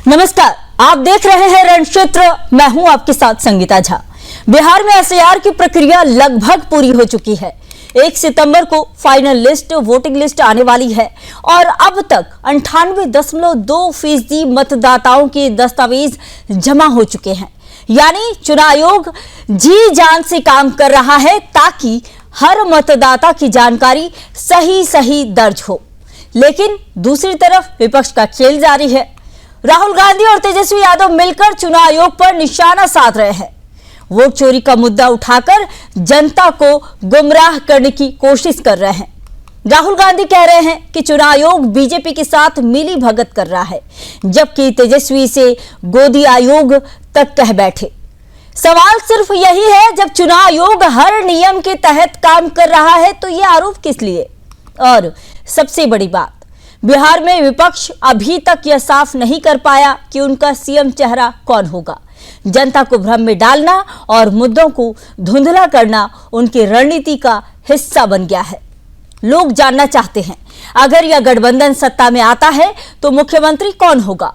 नमस्कार, आप देख रहे हैं रण क्षेत्र। मैं हूं आपके साथ संगीता झा। बिहार में एसआईआर की प्रक्रिया लगभग पूरी हो चुकी है। 1 सितंबर को फाइनल लिस्ट, वोटिंग लिस्ट आने वाली है और अब तक 98.2% मतदाताओं के दस्तावेज जमा हो चुके हैं। यानी चुनाव आयोग जी जान से काम कर रहा है ताकि हर मतदाता की जानकारी सही दर्ज हो। लेकिन दूसरी तरफ विपक्ष का खेल जारी है। राहुल गांधी और तेजस्वी यादव मिलकर चुनाव आयोग पर निशाना साध रहे हैं। वोट चोरी का मुद्दा उठाकर जनता को गुमराह करने की कोशिश कर रहे हैं। राहुल गांधी कह रहे हैं कि चुनाव आयोग बीजेपी के साथ मिली भगत कर रहा है, जबकि तेजस्वी से गोदी आयोग तक कह बैठे। सवाल सिर्फ यही है, जब चुनाव आयोग हर नियम के तहत काम कर रहा है तो यह आरोप किस लिए? और सबसे बड़ी बात, बिहार में विपक्ष अभी तक यह साफ नहीं कर पाया कि उनका सीएम चेहरा कौन होगा। जनता को भ्रम में डालना और मुद्दों को धुंधला करना उनकी रणनीति का हिस्सा बन गया है। लोग जानना चाहते हैं, अगर यह गठबंधन सत्ता में आता है तो मुख्यमंत्री कौन होगा?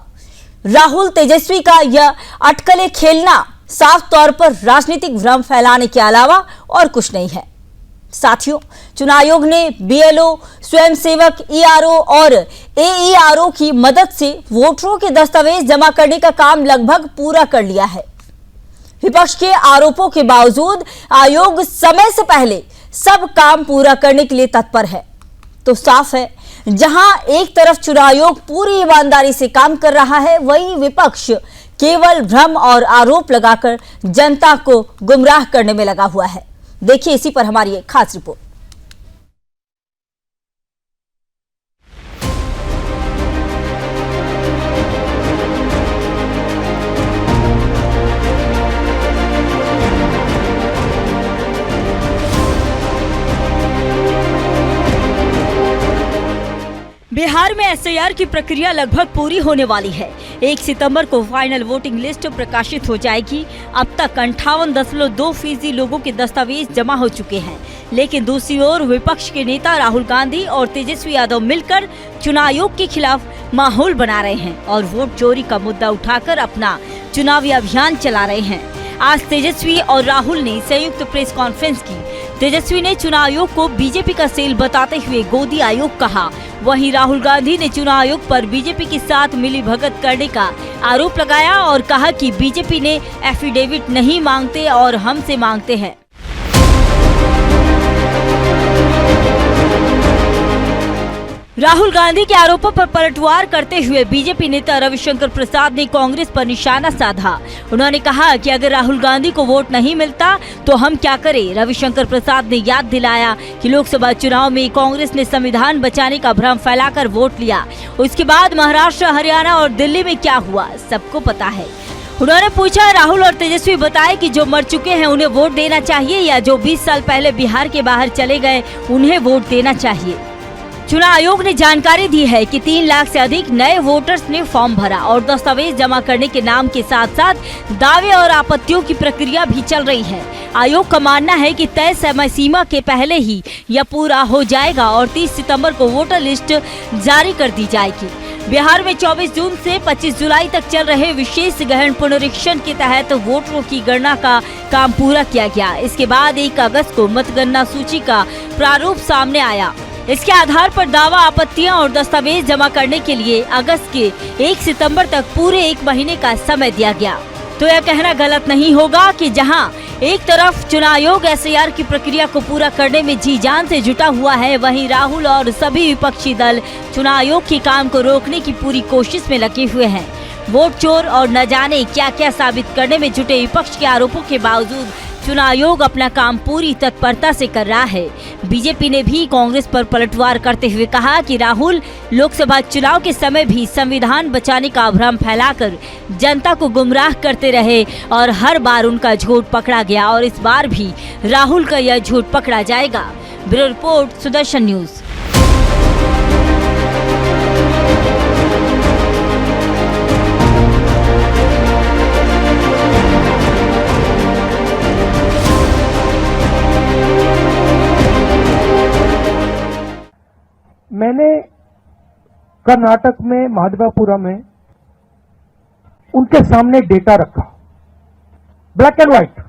राहुल तेजस्वी का यह अटकलें खेलना साफ तौर पर राजनीतिक भ्रम फैलाने के अलावा और कुछ नहीं है। साथियों, चुनाव आयोग ने बीएलओ, स्वयंसेवक, ईआरओ और एईआरओ की मदद से वोटरों के दस्तावेज जमा करने का काम लगभग पूरा कर लिया है। विपक्ष के आरोपों के बावजूद आयोग समय से पहले सब काम पूरा करने के लिए तत्पर है। तो साफ है, जहां एक तरफ चुनाव आयोग पूरी ईमानदारी से काम कर रहा है, वहीं विपक्ष केवल भ्रम और आरोप लगाकर जनता को गुमराह करने में लगा हुआ है। देखिए इसी पर हमारी एक खास रिपोर्ट। बिहार में एसआईआर की प्रक्रिया लगभग पूरी होने वाली है। 1 सितंबर को फाइनल वोटिंग लिस्ट प्रकाशित हो जाएगी। अब तक 58.2% लोगों के दस्तावेज जमा हो चुके हैं। लेकिन दूसरी ओर विपक्ष के नेता राहुल गांधी और तेजस्वी यादव मिलकर चुनाव आयोग के खिलाफ माहौल बना रहे हैं और वोट चोरी का मुद्दा उठाकर अपना चुनावी अभियान चला रहे हैं। आज तेजस्वी और राहुल ने संयुक्त प्रेस कॉन्फ्रेंस की। तेजस्वी ने चुनाव आयोग को बीजेपी का सेल बताते हुए गोदी आयोग कहा। वहीं राहुल गांधी ने चुनाव आयोग पर बीजेपी के साथ मिली भगत करने का आरोप लगाया और कहा कि बीजेपी ने एफिडेविट नहीं मांगते और हमसे मांगते हैं। राहुल गांधी के आरोपों पर पलटवार करते हुए बीजेपी नेता रविशंकर प्रसाद ने कांग्रेस पर निशाना साधा। उन्होंने कहा कि अगर राहुल गांधी को वोट नहीं मिलता तो हम क्या करें। रविशंकर प्रसाद ने याद दिलाया कि लोकसभा चुनाव में कांग्रेस ने संविधान बचाने का भ्रम फैलाकर वोट लिया। उसके बाद महाराष्ट्र, हरियाणा और दिल्ली में क्या हुआ सबको पता है। उन्होंने पूछा, राहुल और तेजस्वी बताए कि जो मर चुके हैं उन्हें वोट देना चाहिए या जो 20 साल पहले बिहार के बाहर चले गए उन्हें वोट देना चाहिए। चुनाव आयोग ने जानकारी दी है कि 3 लाख से अधिक नए वोटर्स ने फॉर्म भरा और दस्तावेज जमा करने के नाम के साथ साथ दावे और आपत्तियों की प्रक्रिया भी चल रही है। आयोग का मानना है कि तय समय सीमा के पहले ही यह पूरा हो जाएगा और 30 सितंबर को वोटर लिस्ट जारी कर दी जाएगी। बिहार में 24 जून से 25 जुलाई तक चल रहे विशेष गहन पुनरीक्षण के तहत वोटरों की गणना का काम पूरा किया गया। इसके बाद 1 अगस्त को मतगणना सूची का प्रारूप सामने आया। इसके आधार पर दावा, आपत्तियां और दस्तावेज जमा करने के लिए अगस्त के 1 सितंबर तक पूरे 1 महीने का समय दिया गया। तो यह कहना गलत नहीं होगा कि जहां एक तरफ चुनाव आयोग एसआईआर की प्रक्रिया को पूरा करने में जी जान से जुटा हुआ है, वहीं राहुल और सभी विपक्षी दल चुनाव आयोग के काम को रोकने की पूरी कोशिश में लगे हुए हैं। वोट चोर और न जाने क्या क्या साबित करने में जुटे विपक्ष के आरोपों के बावजूद चुनाव आयोग अपना काम पूरी तत्परता से कर रहा है। बीजेपी ने भी कांग्रेस पर पलटवार करते हुए कहा कि राहुल लोकसभा चुनाव के समय भी संविधान बचाने का भ्रम फैलाकर जनता को गुमराह करते रहे और हर बार उनका झूठ पकड़ा गया और इस बार भी राहुल का यह झूठ पकड़ा जाएगा। Bureau report, Sudarshan news. मैंने कर्नाटक में महादेवापुरम में उनके सामने डेटा रखा, ब्लैक एंड व्हाइट,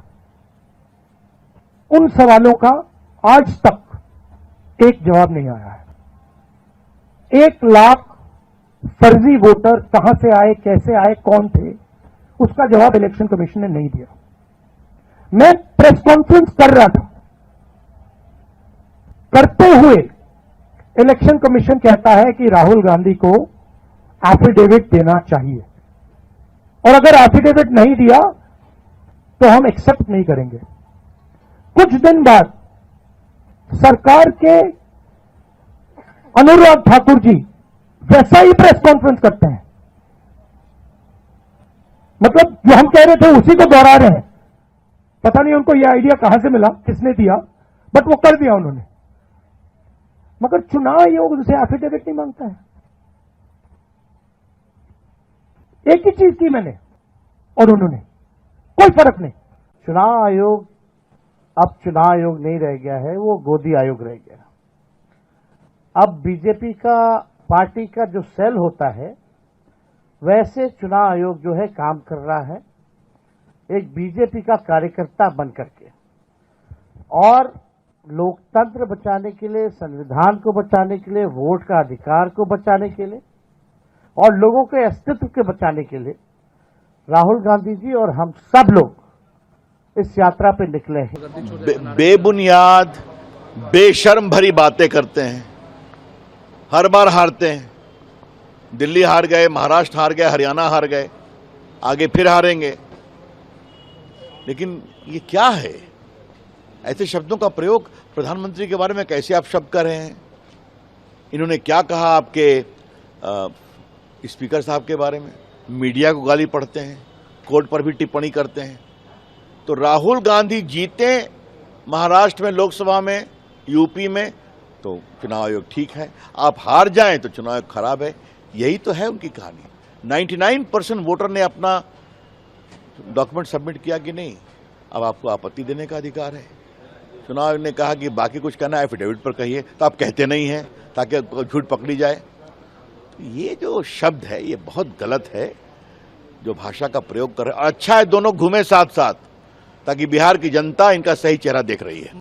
उन सवालों का आज तक एक जवाब नहीं आया है। 1 लाख फर्जी वोटर कहां से आए, कैसे आए, कौन थे, उसका जवाब इलेक्शन कमीशन ने नहीं दिया। मैं प्रेस कॉन्फ्रेंस कर रहा था, करते हुए इलेक्शन कमीशन कहता है कि राहुल गांधी को एफिडेविट देना चाहिए, और अगर एफिडेविट नहीं दिया तो हम एक्सेप्ट नहीं करेंगे। कुछ दिन बाद सरकार के अनुराग ठाकुर जी वैसा ही प्रेस कॉन्फ्रेंस करते हैं, मतलब जो हम कह रहे थे उसी को दोहरा रहे हैं। पता नहीं उनको यह आइडिया कहां से मिला, किसने दिया, बट वो कर दिया उन्होंने। मगर चुनाव आयोग उनसे एफिडेविट नहीं मांगता है। एक ही चीज की मैंने और उन्होंने, कोई फर्क नहीं। चुनाव आयोग अब चुनाव आयोग नहीं रह गया है, वो गोदी आयोग रह गया। अब बीजेपी का पार्टी का जो सेल होता है वैसे चुनाव आयोग जो है काम कर रहा है, एक बीजेपी का कार्यकर्ता बन करके, और लोकतंत्र बचाने के लिए, संविधान को बचाने के लिए, वोट का अधिकार को बचाने के लिए और लोगों के अस्तित्व के बचाने के लिए राहुल गांधी जी और हम सब लोग इस यात्रा पे निकले हैं। बेबुनियाद, बेशर्म भरी बातें करते हैं, हर बार हारते हैं। दिल्ली हार गए, महाराष्ट्र हार गए, हरियाणा हार गए, आगे फिर हारेंगे। लेकिन ये क्या है? ऐसे शब्दों का प्रयोग प्रधानमंत्री के बारे में कैसे आप शब्द कर रहे हैं? इन्होंने क्या कहा आपके स्पीकर साहब के बारे में? मीडिया को गाली पढ़ते हैं, कोर्ट पर भी टिप्पणी करते हैं। तो राहुल गांधी जीते महाराष्ट्र में, लोकसभा में, यूपी में, तो चुनाव आयोग ठीक है। आप हार जाएं तो चुनाव आयोग खराब है। यही तो है उनकी कहानी। 99% वोटर ने अपना डॉक्यूमेंट सबमिट किया कि नहीं? अब आपको आपत्ति देने का अधिकार है। चुनाव आयोग ने कहा कि बाकी कुछ कहना है एफिडेविट पर कहिए, तो आप कहते नहीं हैं ताकि झूठ पकड़ी जाए। तो ये जो शब्द है ये बहुत गलत है, जो भाषा का प्रयोग कर रहे हैं। अच्छा है दोनों घूमे साथ साथ, ताकि बिहार की जनता इनका सही चेहरा देख रही है।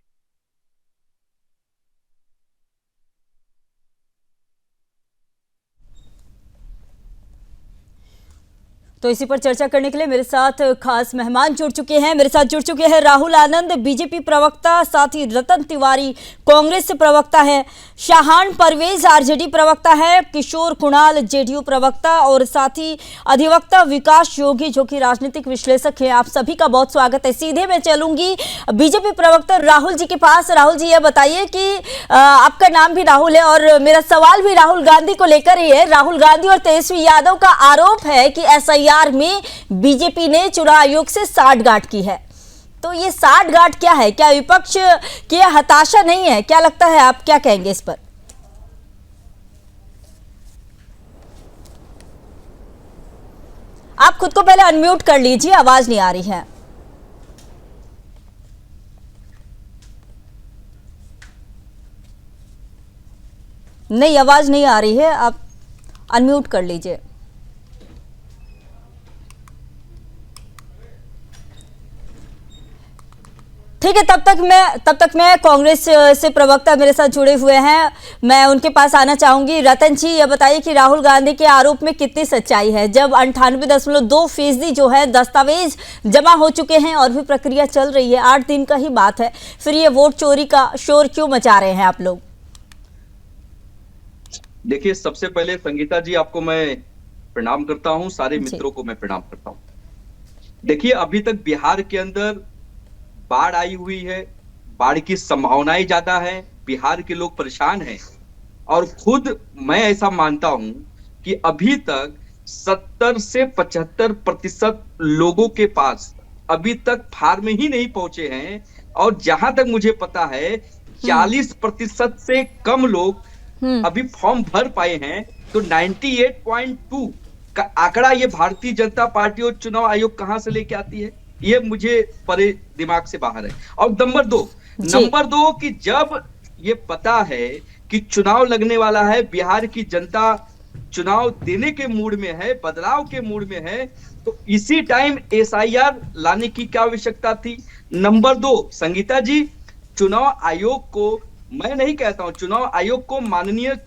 तो इसी पर चर्चा करने के लिए मेरे साथ खास मेहमान जुड़ चुके हैं। मेरे साथ जुड़ चुके हैं राहुल आनंद, बीजेपी प्रवक्ता, साथ ही रतन तिवारी, कांग्रेस से प्रवक्ता है, शाहान परवेज आरजेडी प्रवक्ता है, किशोर कुणाल जेडीयू प्रवक्ता, और साथ ही अधिवक्ता विकास योगी जो कि राजनीतिक विश्लेषक है। आप सभी का बहुत स्वागत है। सीधे मैं चलूंगी बीजेपी प्रवक्ता राहुल जी के पास। राहुल जी, यह बताइए कि आपका नाम भी राहुल है और मेरा सवाल भी राहुल गांधी को लेकर ही है। राहुल गांधी और तेजस्वी यादव का आरोप है कि SIR में बीजेपी ने चुनाव आयोग से साठगांठ की है। तो ये साठगांठ क्या है? क्या विपक्ष की हताशा नहीं है? क्या लगता है, आप क्या कहेंगे इस पर? आप खुद को पहले अनम्यूट कर लीजिए, आवाज नहीं आ रही है। नहीं, आवाज नहीं आ रही है, आप अनम्यूट कर लीजिए। ठीक है, तब तक मैं कांग्रेस से प्रवक्ता मेरे साथ जुड़े हुए हैं, मैं उनके पास आना चाहूंगी। रतन जी, ये बताइए कि राहुल गांधी के आरोप में कितनी सच्चाई है, जब 98.2% जो है दस्तावेज जमा हो चुके हैं और भी प्रक्रिया चल रही है, 8 दिन का ही बात है, फिर ये वोट चोरी का शोर क्यों मचा रहे हैं आप लोग? देखिए, सबसे पहले संगीता जी आपको मैं प्रणाम करता हूं, सारे मित्रों को मैं प्रणाम करता हूं। देखिए, अभी तक बिहार के अंदर बाढ़ आई हुई है, बाढ़ की संभावनाएं ज्यादा है, बिहार के लोग परेशान हैं, और खुद मैं ऐसा मानता हूं कि अभी तक 70 से 75% लोगों के पास अभी तक फार्म ही नहीं पहुंचे हैं, और जहां तक मुझे पता है 40% से कम लोग अभी फॉर्म भर पाए हैं। तो 98.2 का आंकड़ा ये भारतीय जनता पार्टी और चुनाव आयोग कहां से लेके आती है, ये मुझे परे दिमाग से बाहर है। और नंबर दो कि जब ये पता है कि चुनाव लगने वाला है, बिहार की जनता चुनाव देने के मूड में है, बदलाव के मूड में है, तो इसी टाइम SIR लाने की क्या आवश्यकता थी? नंबर 2, संगीता जी, चुनाव आयोग को, मैं नहीं कहता हूं, चुनाव आयोग को माननीय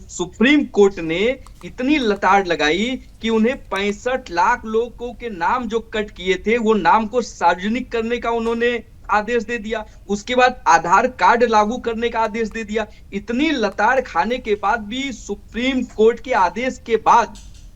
सुप्रीम कोर्ट ने इतनी लताड़ लगाई कि उन्हें 65 लाख लोगों के नाम जो कट किए थे वो नाम को सार्वजनिक करने का उन्होंने आदेश दे दिया। उसके बाद आधार कार्ड लागू करने का आदेश दे दिया। इतनी लताड़ खाने के बाद भी सुप्रीम कोर्ट के आदेश के बाद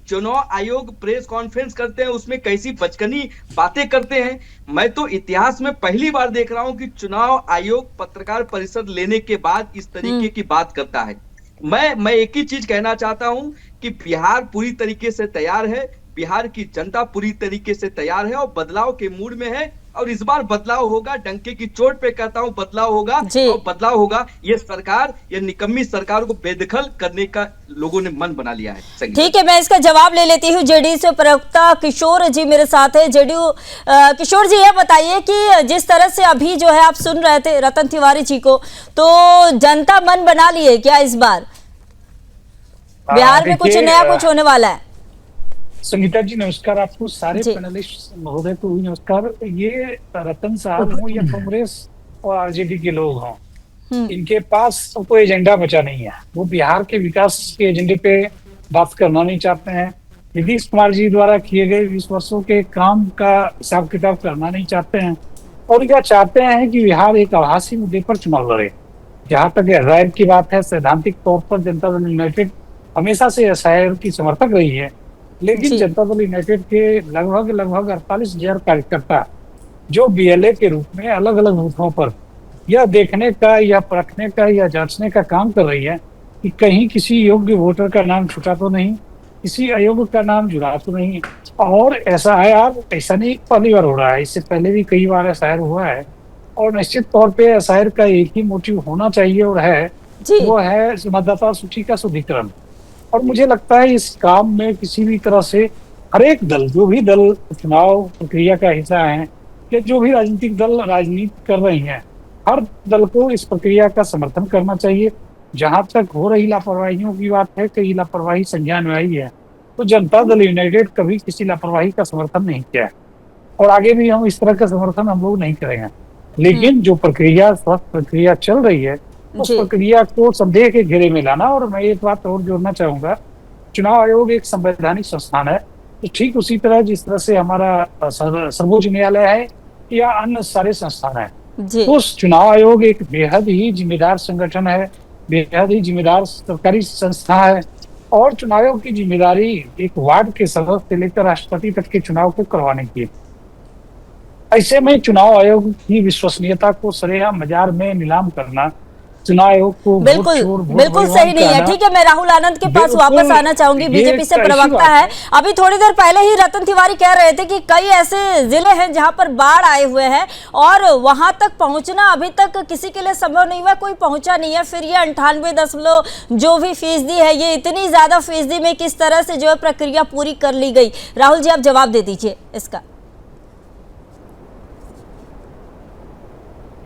चुनाव आयोग प्रेस कॉन्फ्रेंस करते हैं, उसमें कैसी बचकनी बातें करते हैं। मैं तो इतिहास में पहली बार देख रहा हूं कि चुनाव आयोग पत्रकार परिषद लेने के बाद इस तरीके की बात करता है। मैं एक ही चीज कहना चाहता हूं कि बिहार पूरी तरीके से तैयार है, बिहार की जनता पूरी तरीके से तैयार है और बदलाव के मूड में है, और इस बार बदलाव होगा। डंके की चोट पे कहता हूं बदलाव होगा, और बदलाव होगा। ये सरकार, ये निकम्मी सरकार को बेदखल करने का लोगों ने मन बना लिया है। ठीक है, मैं इसका जवाब ले लेती हूँ। जेडीयू प्रवक्ता किशोर जी मेरे साथ है। जेडीयू किशोर जी, ये बताइए कि जिस तरह से अभी जो है आप सुन रहे थे रतन तिवारी जी को, तो जनता मन बना लिए क्या इस बार बिहार में कुछ नया कुछ होने वाला है? संगीता जी नमस्कार, आपको सारे पैनलिस्ट महोदय को भी नमस्कार। ये रतन साहब हो या कांग्रेस और आरजेडी के लोग हों, इनके पास कोई एजेंडा बचा नहीं है। वो बिहार के विकास के एजेंडे पे बात करना नहीं चाहते हैं। नीतीश कुमार जी द्वारा किए गए 20 वर्षों के काम का हिसाब किताब करना नहीं चाहते हैं, और क्या चाहते हैं कि बिहार एक आभासी मुद्दे पर चुनाव लड़े। जहां तक SIR की बात है, सैद्धांतिक तौर पर जनता दल यूनाइटेड हमेशा से SIR की समर्थक रही है, लेकिन जनता दल यूनाइटेड के लगभग 48,000 कार्यकर्ता जो BLA के रूप में अलग अलग बूथों पर यह देखने का या परखने का या जांचने का काम कर रही है कि कहीं किसी योग्य वोटर का नाम छूटा तो नहीं, किसी अयोग्य का नाम जुड़ा तो नहीं। और SIR ऐसा नहीं पहली बार हो रहा है, इससे पहले भी कई बार SIR हुआ है, और निश्चित तौर पे SIR का एक ही मोटिव होना चाहिए और है, वो है मतदाता सूची का शुद्धिकरण। और मुझे लगता है इस काम में किसी भी तरह से हर एक दल, जो भी दल चुनाव प्रक्रिया का हिस्सा है या जो भी राजनीतिक दल राजनीति कर रही हैं, हर दल को इस प्रक्रिया का समर्थन करना चाहिए। जहां तक हो रही लापरवाहियों की बात है, कई लापरवाही संज्ञान में आई है, तो जनता दल यूनाइटेड कभी किसी लापरवाही का समर्थन नहीं किया है, और आगे भी हम इस तरह का समर्थन हम लोग नहीं करेंगे। लेकिन जो प्रक्रिया, स्वस्थ प्रक्रिया चल रही है, उस प्रक्रिया को संदेह के घेरे में लाना। और मैं एक बात और जोड़ना चाहूंगा, चुनाव आयोग एक संवैधानिक संस्थान है, तो ठीक उसी तरह जिस तरह से हमारा सर्वोच्च न्यायालय है या अन्य सारे संस्थान है, उस चुनाव आयोग एक बेहद ही जिम्मेदार संगठन है, बेहद ही जिम्मेदार सरकारी संस्था है। और चुनाव आयोग की जिम्मेदारी एक वार्ड के सदस्य से लेकर राष्ट्रपति तक के चुनाव को करवाने की। ऐसे में चुनाव आयोग की विश्वसनीयता को सरेआम बाजार में नीलाम करना चुनाव आयोग को बिल्कुल सही नहीं है। ठीक है, मैं राहुल आनंद के पास वापस आना चाहूंगी, बीजेपी से प्रवक्ता है। अभी थोड़ी देर पहले ही रतन तिवारी कह रहे थे कि कई ऐसे जिले हैं जहां पर बाढ़ आए हुए हैं और वहां तक पहुंचना अभी तक किसी के लिए संभव नहीं हुआ, कोई पहुंचा नहीं है। फिर ये 98 जो भी फीसदी है, ये इतनी ज्यादा फीसदी में किस तरह से जो है प्रक्रिया पूरी कर ली गई? राहुल जी, आप जवाब दे दीजिए इसका।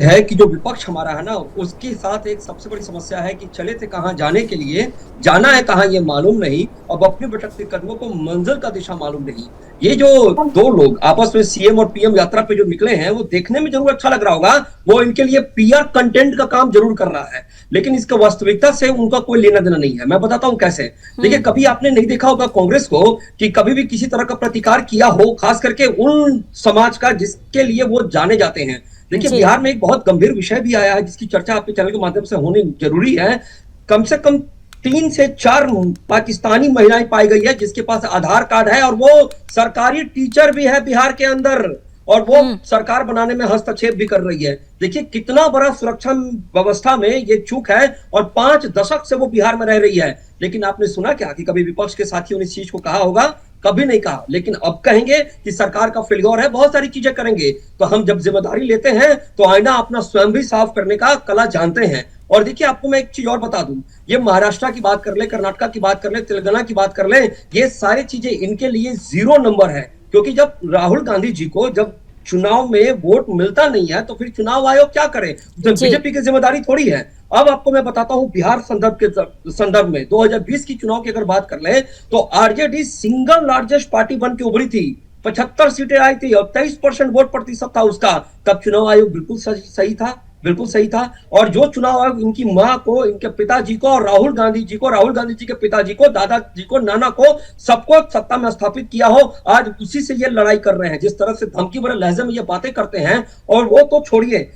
है कि जो विपक्ष हमारा है ना, उसके साथ एक सबसे बड़ी समस्या है कि चले थे कहां, जाने के लिए जाना है कहां ये मालूम नहीं, और अपने भटकते कदमों को मंजिल का दिशा मालूम नहीं। ये जो दो लोग आपस में CM और PM यात्रा पे जो निकले हैं, वो देखने में जरूर अच्छा लग रहा होगा, वो इनके लिए PR कंटेंट का काम जरूर कर रहा है, लेकिन इसका वास्तविकता से उनका कोई लेना देना नहीं है। मैं बताता हूं कैसे। देखिए, कभी आपने नहीं देखा होगा कांग्रेस को कि कभी भी किसी तरह का प्रतिकार किया हो, खास करके उन समाज का जिसके लिए वो जाने जाते हैं। देखिए, बिहार में एक बहुत गंभीर विषय भी आया है जिसकी चर्चा आपके चैनल के माध्यम से होनी जरूरी है। कम से कम 3 से 4 पाकिस्तानी महिलाएं पाई गई है जिसके पास आधार कार्ड है, और वो सरकारी टीचर भी है बिहार के अंदर, और वो सरकार बनाने में हस्तक्षेप भी कर रही है। देखिए कितना बड़ा सुरक्षा व्यवस्था में ये चूक है, और 5 दशक से वो बिहार में रह रही है। लेकिन आपने सुना क्या कि कभी विपक्ष के साथियों ने इस चीज को कहा होगा? कभी नहीं कहा। लेकिन अब कहेंगे कि सरकार का फेल्योर है, बहुत सारी चीजें करेंगे। तो हम जब जिम्मेदारी लेते हैं तो आईना अपना स्वयं भी साफ करने का कला जानते हैं। और देखिए, आपको मैं एक चीज और बता दूं, ये महाराष्ट्र की बात कर ले, कर्नाटक की बात कर ले, तेलंगाना की बात कर ले, ये सारी चीजें इनके लिए 0 नंबर है। क्योंकि जब राहुल गांधी जी को जब चुनाव में वोट मिलता नहीं है तो फिर चुनाव आयोग क्या करे? तो बीजेपी की जिम्मेदारी थोड़ी है। अब आपको मैं बताता हूं बिहार संदर्भ में 2020 की चुनाव की अगर बात कर ले तो आरजेडी सिंगल लार्जेस्ट पार्टी बन के उभरी थी, 75 सीटें आई थी और 23% वोट प्रतिशत था उसका। तब चुनाव आयोग बिल्कुल सही था, बिल्कुल सही था। और जो चुनाव आयोग इनकी मां को, इनके पिताजी को और राहुल गांधी जी के पिताजी को, दादाजी को, नाना को, सबको सत्ता में स्थापित किया हो, आज उसी से ये लड़ाई कर रहे हैं। जिस तरह से धमकी भरे लहजे में ये बातें करते हैं, और वो तो छोड़िए,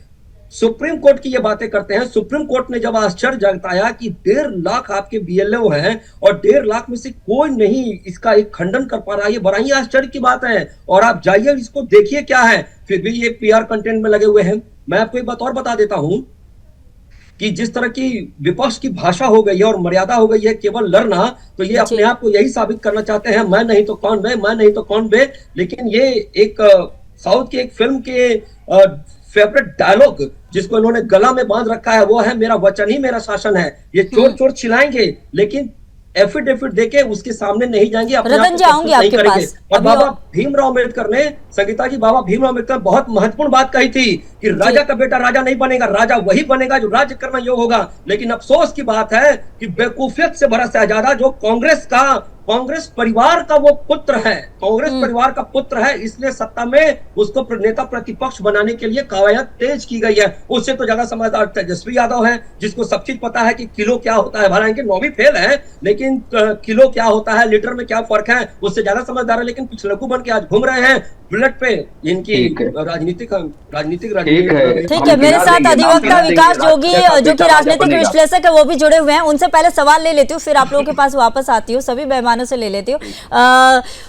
सुप्रीम कोर्ट की ये बातें करते हैं। सुप्रीम कोर्ट ने जब आश्चर्य जताया कि 1.5 लाख आपके बीएलओ हैं और 1.5 लाख में से कोई नहीं इसका एक खंडन कर पा रहा है, ये बड़ा ही आश्चर्य की बात है। और आप जाइए इसको देखिए क्या है, फिर भी ये पीआर कंटेंट में लगे हुए हैं। मैं आपको एक बात और बता देता हूं कि जिस तरह की विपक्ष की भाषा हो गई है और मर्यादा हो गई है केवल लड़ना, तो ये अपने आप को यही साबित करना चाहते हैं, मैं नहीं तो कौन बे, मैं नहीं तो कौन बे। लेकिन ये एक साउथ की एक फिल्म के फेवरेट डायलॉग जिसको इन्होंने गला में बांध रखा है, वो है मेरा वचन ही मेरा शासन है। ये चोर चोर चिल्लाएंगे लेकिन एफिडेविट देके उसके सामने नहीं जाएंगे, अपने आप को प्रस्तुत नहीं करेंगे। और बाबा भीमराव अम्बेडकर ने, संगीता जी, बाबा भीमराव अम्बेडकर बहुत महत्वपूर्ण बात कही थी कि राजा का बेटा राजा नहीं बनेगा, राजा वही बनेगा जो राज्य करना योग्य होगा। लेकिन अफसोस की बात है कि बेवकूफियत से भरा शहजादा जो कांग्रेस परिवार का वो पुत्र है, कांग्रेस परिवार का पुत्र है, इसलिए सत्ता में उसको नेता प्रतिपक्ष बनाने के लिए कवायद तेज की गई है। उससे तो ज्यादा समझदार तेजस्वी यादव है, जिसको सब चीज पता है कि किलो क्या होता है। हालांकि 9वीं फेल है, लेकिन किलो क्या होता है, लीटर में क्या फर्क है, उससे ज्यादा समझदार है। लेकिन पिछलकू बन के आज घूम रहे हैं बुलेट पे। इनकी राजनीतिक ठीक है, मेरे साथ अधिवक्ता विकास जोगी जो कि राजनीतिक विश्लेषक है वो भी जुड़े हुए हैं। उनसे पहले सवाल ले लेती हूँ, फिर आप लोगों के पास वापस आती हूँ, सभी मेहमानों से ले लेती हूँ।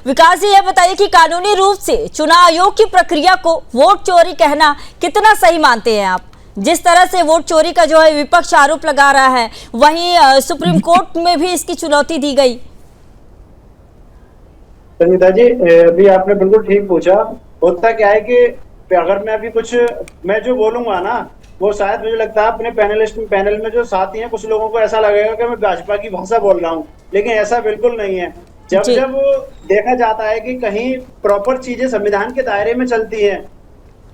विकास जी, ये बताइए कि कानूनी रूप से चुनाव आयोग की प्रक्रिया को वोट चोरी कहना कितना सही मानते हैं आप? जिस तरह से वोट चोरी का जो है विपक्ष आरोप लगा रहा है, वहीं सुप्रीम कोर्ट में भी इसकी चुनौती दी गई। संगीता जी, अभी आपने बिल्कुल ठीक पूछा। होता क्या है कि अगर मैं अभी मैं जो बोलूंगा ना, वो शायद मुझे लगता है अपने पैनल में जो साथी हैं, कुछ लोगों को ऐसा लगेगा कि मैं भाजपा की भाषा बोल रहा हूँ, लेकिन ऐसा बिल्कुल नहीं है। जब देखा जाता है कि कहीं प्रॉपर चीजें संविधान के दायरे में चलती हैं,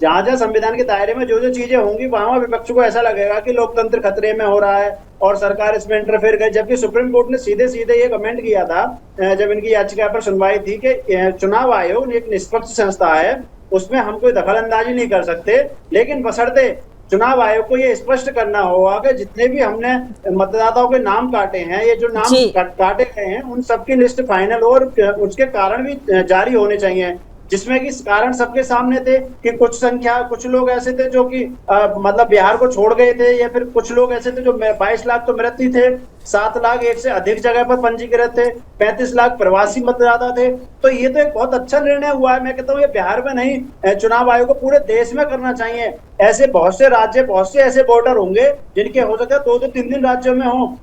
जहां संविधान के दायरे में जो चीजें होंगी, वहां विपक्ष को ऐसा लगेगा कि लोकतंत्र खतरे में हो रहा है और सरकार इसमें इंटरफेयर करे। जबकि सुप्रीम कोर्ट ने सीधे ये कमेंट किया था जब इनकी याचिका पर सुनवाई थी कि चुनाव आयोग एक निष्पक्ष संस्था है, उसमें हम कोई दखल अंदाजी नहीं कर सकते, लेकिन बशर्ते चुनाव आयोग को ये स्पष्ट करना होगा कि जितने भी हमने मतदाताओं के नाम काटे हैं, ये जो नाम काटे गए हैं, उन सबकी लिस्ट फाइनल और उसके कारण भी जारी होने चाहिए, जिसमें कि कारण सबके सामने थे कि कुछ लोग ऐसे थे जो कि मतलब बिहार को छोड़ गए थे, या फिर कुछ लोग ऐसे थे जो 22 लाख तो मृत्यु थे, 7 लाख एक से अधिक जगह पर पंजीकृत थे, 35 लाख प्रवासी मतदाता थे। तो ये तो एक बहुत अच्छा निर्णय हुआ है। मैं कहता हूँ ये बिहार में नहीं, चुनाव आयोग को पूरे देश में करना चाहिए। ऐसे बहुत से राज्य, बहुत से ऐसे बॉर्डर होंगे जिनके हो सकता है 2-3 राज्यों में हो।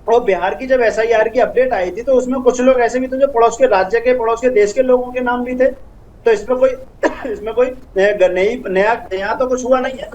और बिहार की जब SIR की अपडेट आई थी तो उसमें कुछ लोग ऐसे भी थे जो पड़ोस के राज्य के, पड़ोस के देश के लोगों के नाम भी थे। तो इसमें कोई नया तो कुछ हुआ नहीं है।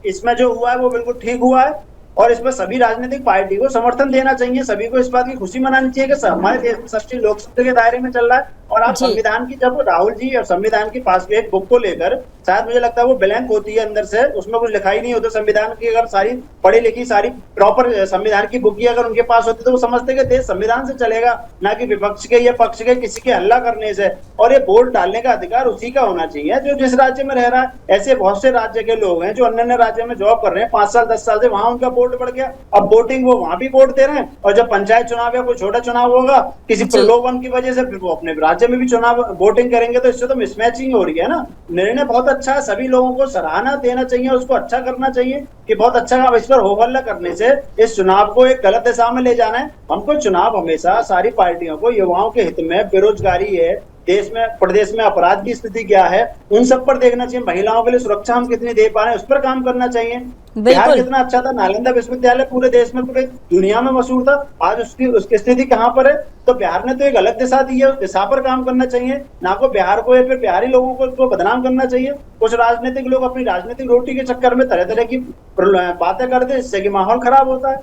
इसमें जो हुआ है वो बिल्कुल ठीक हुआ है और इसमें सभी राजनीतिक पार्टी को समर्थन देना चाहिए। सभी को इस बात की खुशी मनानी चाहिए कि हमारे देश में सच्ची लोकतंत्र के दायरे में चल रहा है। और आप संविधान की, जब राहुल जी और संविधान की पास एक बुक को लेकर, शायद मुझे लगता है वो ब्लैंक होती है अंदर से, उसमें कुछ लिखा ही नहीं होता संविधान की। अगर सारी पढ़ी लिखी, सारी प्रॉपर संविधान की बुक अगर उनके पास होती तो वो समझते कि देश संविधान से चलेगा, ना कि विपक्ष के या पक्ष के किसी के हल्ला करने से। और ये वोट डालने का अधिकार उसी का होना चाहिए जो जिस राज्य में रह रहा है। ऐसे बहुत से राज्य के लोग हैं जो अन्य राज्य में जॉब कर रहे हैं 5 साल 10 साल से, वहां उनका वोट बढ़ गया, अब वोटिंग वो वहां भी वोट दे रहे हैं। और जब पंचायत चुनाव या कोई छोटा चुनाव होगा किसी प्रलोभन की वजह से, फिर वो अपने राज्य में भी चुनाव वोटिंग करेंगे। तो इससे तो मिसमैचिंग हो रही है ना। निर्णय बहुत अच्छा है, सभी लोगों को सराहना देना चाहिए, उसको अच्छा करना चाहिए कि बहुत अच्छा काम। इस पर हो हल्ला करने से इस चुनाव को एक गलत दिशा में ले जाना है। हमको चुनाव हमेशा सारी पार्टियों को युवाओं के हित में, बेरोजगारी है देश में, प्रदेश में अपराध की स्थिति क्या है, उन सब पर देखना चाहिए। महिलाओं के लिए सुरक्षा हम कितनी दे पा रहे हैं उस पर काम करना चाहिए। बिहार कितना अच्छा था, नालंदा विश्वविद्यालय पूरे देश में, पूरे दुनिया में मशहूर था, आज उसकी स्थिति कहाँ पर है। तो बिहार ने तो एक अलग दिशा दी है, उस दिशा पर काम करना चाहिए, ना को बिहार को या फिर बिहारी लोगों को बदनाम करना चाहिए। कुछ राजनीतिक लोग अपनी राजनीतिक रोटी के चक्कर में तरह तरह की बातें करते हैं, इससे कि माहौल खराब होता है।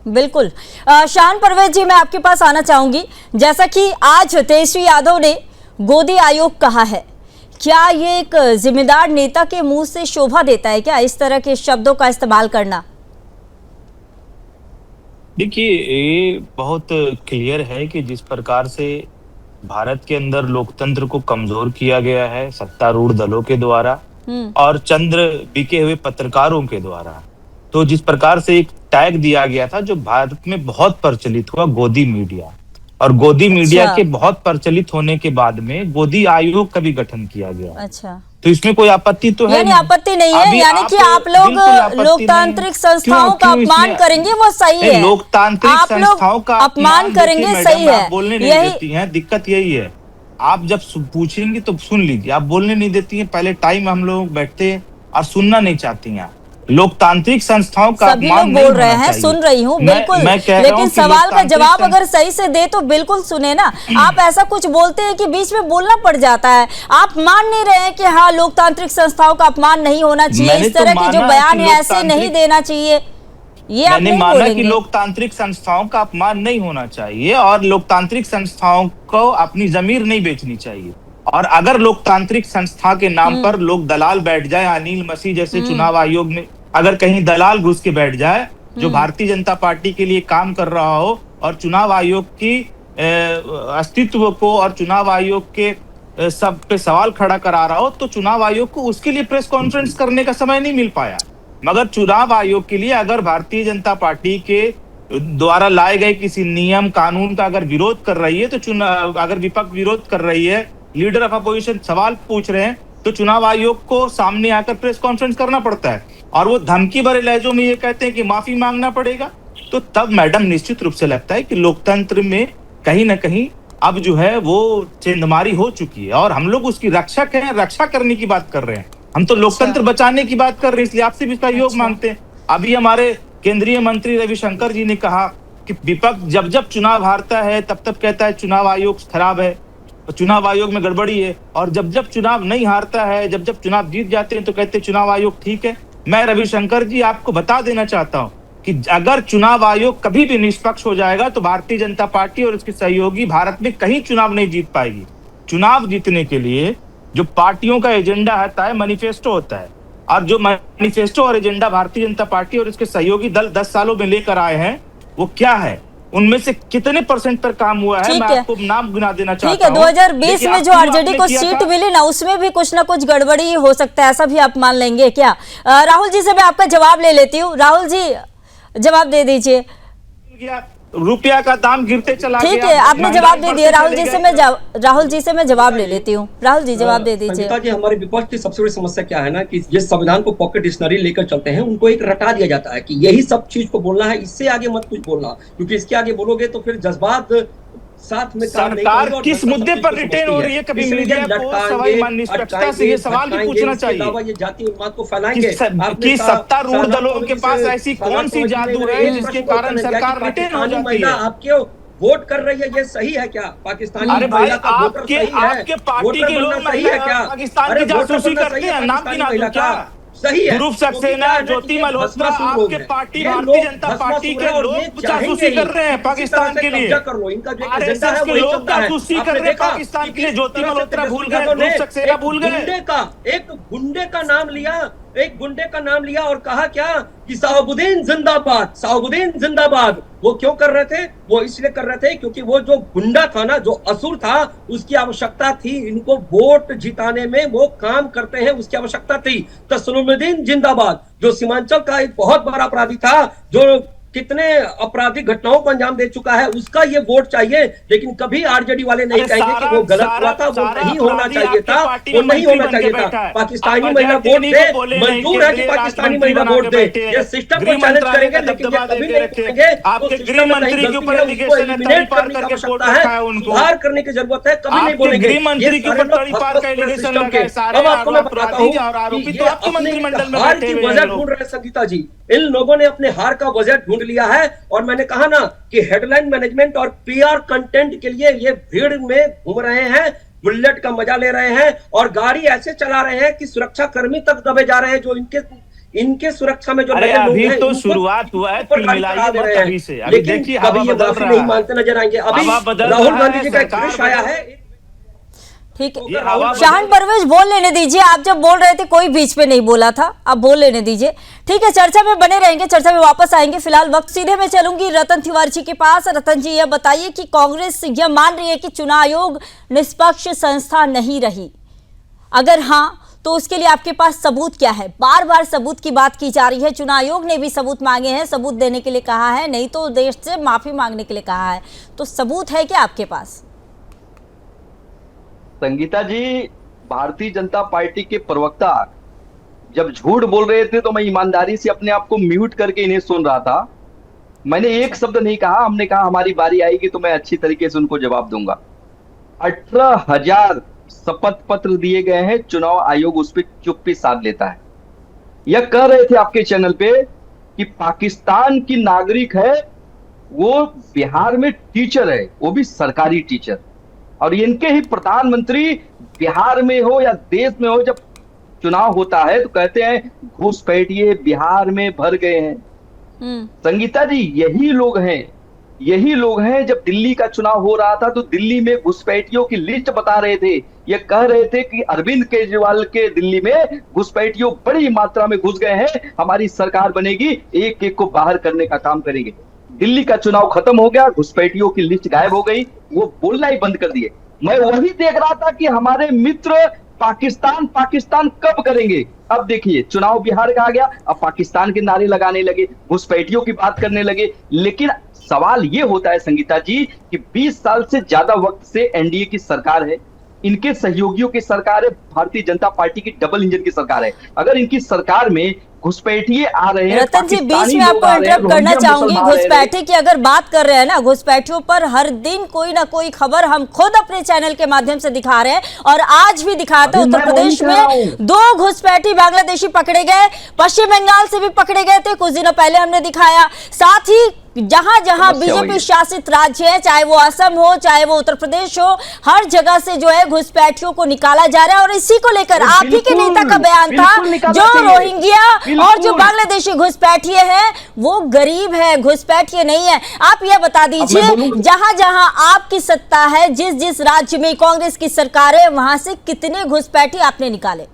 बिल्कुल। शान परवेज जी, मैं आपके पास आना चाहूंगी। जैसा कि आज तेजस्वी यादव ने गोदी आयोग कहा है, क्या ये एक जिम्मेदार नेता के मुंह से शोभा देता है क्या इस तरह के शब्दों का इस्तेमाल करना? देखिए, ये बहुत क्लियर है कि जिस प्रकार से भारत के अंदर लोकतंत्र को कमजोर किया गया है सत्तारूढ़ दलों के द्वारा और चंद्र बिके हुए पत्रकारों के द्वारा, तो जिस प्रकार से एक टैग दिया गया था जो भारत में बहुत प्रचलित हुआ, गोदी मीडिया, और गोदी मीडिया के बहुत प्रचलित होने के बाद में गोदी आयोग का भी गठन किया गया। अच्छा, तो इसमें कोई आपत्ति तो है यानी आपत्ति नहीं है, यानी कि आप लोग लोकतांत्रिक संस्थाओं का अपमान करेंगे, वो सही है। लोकतांत्रिक संस्थाओं का अपमान करेंगे, सही है। बोलने नहीं देती हैं, दिक्कत यही है। आप जब पूछेंगे तो सुन लीजिए, आप बोलने नहीं देती हैं। पहले टाइम हम लोग बैठते हैं और सुनना नहीं चाहती हैं। लोकतांत्रिक संस्थाओं का सभी लोग बोल रहे हैं, सुन रही हूँ, बिल्कुल, लेकिन सवाल का जवाब अगर सही से दे तो बिल्कुल सुने ना। आप ऐसा कुछ बोलते हैं कि बीच में बोलना पड़ जाता है। आप मान नहीं रहे हैं कि हाँ लोकतांत्रिक संस्थाओं का अपमान नहीं होना चाहिए, इस तरह के जो बयान है ऐसे नहीं देना चाहिए, ये आप नहीं माना बोलेंगे। कि लोकतांत्रिक संस्थाओं का अपमान नहीं होना चाहिए और लोकतांत्रिक संस्थाओं को अपनी जमीर नहीं बेचनी चाहिए। और अगर लोकतांत्रिक संस्था के नाम पर लोग दलाल बैठ जाए, अनिल मसीह जैसे चुनाव आयोग में अगर कहीं दलाल घुस के बैठ जाए जो भारतीय जनता पार्टी के लिए काम कर रहा हो और चुनाव आयोग की अस्तित्व को और चुनाव आयोग के सब पे सवाल खड़ा करा रहा हो, तो चुनाव आयोग को उसके लिए प्रेस कॉन्फ्रेंस करने का समय नहीं मिल पाया। मगर चुनाव आयोग के लिए अगर भारतीय जनता पार्टी के द्वारा लाए गए किसी नियम कानून का अगर विरोध कर रही है, तो अगर विपक्ष विरोध कर रही है, लीडर ऑफ अपोजिशन सवाल पूछ रहे हैं, तो चुनाव आयोग को सामने आकर प्रेस कॉन्फ्रेंस करना पड़ता है और वो धमकी भरे लहजों में ये कहते हैं कि माफी मांगना पड़ेगा। तो तब मैडम निश्चित रूप से लगता है कि लोकतंत्र में कहीं ना कहीं अब जो है वो चेंधमारी हो चुकी है और हम लोग उसकी रक्षक हैं, रक्षा करने की बात कर रहे हैं। हम तो लोकतंत्र बचाने की बात कर रहे हैं, इसलिए आपसे भी सहयोग मांगते हैं। अभी हमारे केंद्रीय मंत्री रविशंकर जी ने कहा कि विपक्ष जब जब चुनाव हारता है तब तब कहता है चुनाव आयोग खराब है, चुनाव आयोग में गड़बड़ी है, और जब जब चुनाव नहीं हारता है, जब जब चुनाव जीत जाते हैं तो कहते हैं चुनाव आयोग ठीक है। मैं रविशंकर जी आपको बता देना चाहता हूं कि अगर चुनाव आयोग कभी भी निष्पक्ष हो जाएगा तो भारतीय जनता पार्टी और उसके सहयोगी भारत में कहीं चुनाव नहीं जीत पाएगी। चुनाव जीतने के लिए जो पार्टियों का एजेंडा होता है, मैनिफेस्टो होता है, और जो मैनिफेस्टो और एजेंडा भारतीय जनता पार्टी और इसके सहयोगी दल 10 सालों में लेकर आए हैं, वो क्या है, उनमें से कितने % पर काम हुआ है, मैं आपको नाम गिना देना चाहता हूं। ठीक है, 2020 में जो आरजेडी को सीट मिली ना, उसमें भी कुछ ना कुछ गड़बड़ी हो सकता है, ऐसा भी आप मान लेंगे क्या? राहुल जी से मैं आपका जवाब ले लेती हूँ। राहुल जी जवाब दे दीजिए। रुपया का दाम गिरते चला गया। ठीक है, आपने जवाब दे दिया। राहुल जी से मैं जवाब ले लेती हूँ। राहुल जी जवाब दे दीजिए। संगीता जी, हमारे विपक्ष की सबसे बड़ी समस्या क्या है ना कि जिस संविधान को पॉकेट डिक्शनरी लेकर चलते हैं उनको एक रटा दिया जाता है कि यही सब चीज को बोलना है, इससे आगे मत कुछ बोलना, क्योंकि इसके आगे बोलोगे तो फिर जज्बात साथ में सरकार किस मुद्दे पर रिटेन हो रही है, कभी मीडिया को सवाल निष्पक्षता से ये सवाल भी पूछना चाहिए। ये जाति उन्माद को फैलाएंगे कि सत्तारूढ़ दलों के पास ऐसी कौन सी जादू है जिसके कारण सरकार रिटेन हो जाती है? आपके वोट कर रही है, ये सही है क्या? पाकिस्तानी महिला का वोटर सही है? आपके पार्टी के लोग सही है क्या? पाकिस्तान की जासूसी करते हैं, नाम की नाम क्या सही है? ध्रुव सक्सेना, ज्योति मल्होत्रा, आपके पार्टी भारतीय जनता पार्टी के लोग जासूसी कर रहे हैं पाकिस्तान के लिए। कर लो, इनका जो आरएसएस के लोग जासूसी कर रहे हैं पाकिस्तान के लिए। ज्योति मल्होत्रा भूल गए, ध्रुव सक्सेना भूल गए। एक गुंडे का नाम लिया और कहा क्या कि साहबुद्दीन जिंदाबाद, साहबुद्दीन जिंदाबाद। वो क्यों कर रहे थे? वो इसलिए कर रहे थे क्योंकि वो जो गुंडा था ना, जो असुर था, उसकी आवश्यकता थी इनको वोट जिताने में, वो काम करते हैं उसकी आवश्यकता थी। तस्लीमुद्दीन जिंदाबाद जो सीमांचल का एक बहुत बड़ा अपराधी था, जो कितने आपराधिक घटनाओं को अंजाम दे चुका है, उसका ये वोट चाहिए। लेकिन कभी आरजेडी वाले नहीं कहेंगे कि वो गलत हुआ था, वो नहीं होना चाहिए था, वो नहीं होना चाहिए था। पाकिस्तानी महिला वोट दे, मंजूर है कि पाकिस्तानी महिला वोट दे, ये सिस्टम को चैलेंज करेंगे, लेकिन ये कभी नहीं करेंगे। आपके गृह मंत्री के ऊपर एलिगेशन है, तड़ी पार करके वोट रखा है उनको, सुधार करने की जरूरत है, कभी नहीं बोलेंगे। गृह मंत्री के ऊपर तड़ी पार का एलिगेशन लगा है, सारे आपको मैं बताता हूं और आरोपी तो आपके मंत्रिमंडल में हार की वजह ढूंढ रहे हैं संगीता जी। इन लोगों ने अपने हार का वजह ढूंढ लिया है और मैंने कहा ना कि हेडलाइन मैनेजमेंट और पीआर कंटेंट के लिए ये भीड़ में घूम रहे हैं, बुलेट का मजा ले रहे हैं और गाड़ी ऐसे चला रहे हैं कि सुरक्षा कर्मी तक दबे जा रहे हैं, जो इनके सुरक्षा में जो अभी तो शुरुआत हुआ है, अभी से अभी देखिए कभी ये माफी नहीं मांगते नजर आएंगे। अभी राहुल गांधी जी का एक ट्वीट आया है। ठीक ये है, हवा शाहन परवेज बोल लेने दीजिए। आप जब बोल रहे थे कोई बीच में नहीं बोला था, आप बोल लेने दीजिए। ठीक है, चर्चा में बने रहेंगे, चर्चा में वापस आएंगे। फिलहाल वक्त सीधे मैं चलूंगी रतन तिवारी जी के पास। रतन जी, यह बताइए कि कांग्रेस यह मान रही है कि चुनाव आयोग निष्पक्ष संस्था नहीं रही, अगर हाँ तो उसके लिए आपके पास सबूत क्या है? बार बार सबूत की बात की जा रही है, चुनाव आयोग ने भी सबूत मांगे हैं, सबूत देने के लिए कहा है, नहीं तो देश से माफी मांगने के लिए कहा है, तो सबूत है क्या आपके पास? संगीता जी, भारतीय जनता पार्टी के प्रवक्ता जब झूठ बोल रहे थे तो मैं ईमानदारी से अपने आप को म्यूट करके इन्हें सुन रहा था। मैंने एक शब्द नहीं कहा, हमने कहा हमारी बारी आएगी तो मैं अच्छी तरीके से उनको जवाब दूंगा। 18,000 शपथ पत्र दिए गए हैं, चुनाव आयोग उस पर चुप्पी साध लेता है। यह कह रहे थे आपके चैनल पे कि पाकिस्तान की नागरिक है, वो बिहार में टीचर है, वो भी सरकारी टीचर, और इनके ही प्रधानमंत्री बिहार में हो या देश में हो, जब चुनाव होता है तो कहते हैं घुसपैठिए बिहार में भर गए हैं। संगीता जी, यही लोग हैं जब दिल्ली का चुनाव हो रहा था तो दिल्ली में घुसपैठियों की लिस्ट बता रहे थे। ये कह रहे थे कि अरविंद केजरीवाल के दिल्ली में घुसपैठियों बड़ी मात्रा में घुस गए हैं, हमारी सरकार बनेगी, एक एक को बाहर करने का काम करेंगे। दिल्ली का चुनाव खत्म हो गया, घुसपैठियों की लिस्ट गायब हो गई, वो बोलना ही बंद कर दिए। मैं वही देख रहा था कि हमारे मित्र पाकिस्तान कब करेंगे। अब देखिए, चुनाव बिहार का आ गया, अब पाकिस्तान के नारे लगाने लगे, घुसपैठियों की बात करने लगे। लेकिन सवाल ये होता है संगीता जी कि 20 साल से ज्यादा वक्त से एनडीए की सरकार है, इनके सहयोगियों की सरकार है, भारतीय जनता पार्टी की डबल इंजन की सरकार है। अगर इनकी सरकार में घुसपैठिए आ रहे हैं, रतन जी बीच में आपको इंटरप्ट करना चाहूंगी। घुसपैठी की अगर बात कर रहे हैं ना, घुसपैठियों पर हर दिन कोई ना कोई खबर हम खुद अपने चैनल के माध्यम से दिखा रहे हैं, और आज भी दिखाते हैं। उत्तर प्रदेश में 2 घुसपैठी बांग्लादेशी पकड़े गए, पश्चिम बंगाल से भी पकड़े गए थे, कुछ दिनों पहले हमने दिखाया। साथ ही जहां जहां बीजेपी शासित राज्य है, चाहे वो असम हो चाहे वो उत्तर प्रदेश हो, हर जगह से जो है घुसपैठियों को निकाला जा रहा है। और इसी को लेकर आप ही के नेता का बयान था, जो रोहिंग्या और जो बांग्लादेशी घुसपैठिए हैं वो गरीब है, घुसपैठिए नहीं है। आप यह बता दीजिए, जहां जहां आपकी सत्ता है, जिस जिस राज्य में कांग्रेस की सरकार है, वहां से कितने घुसपैठी आपने निकाले?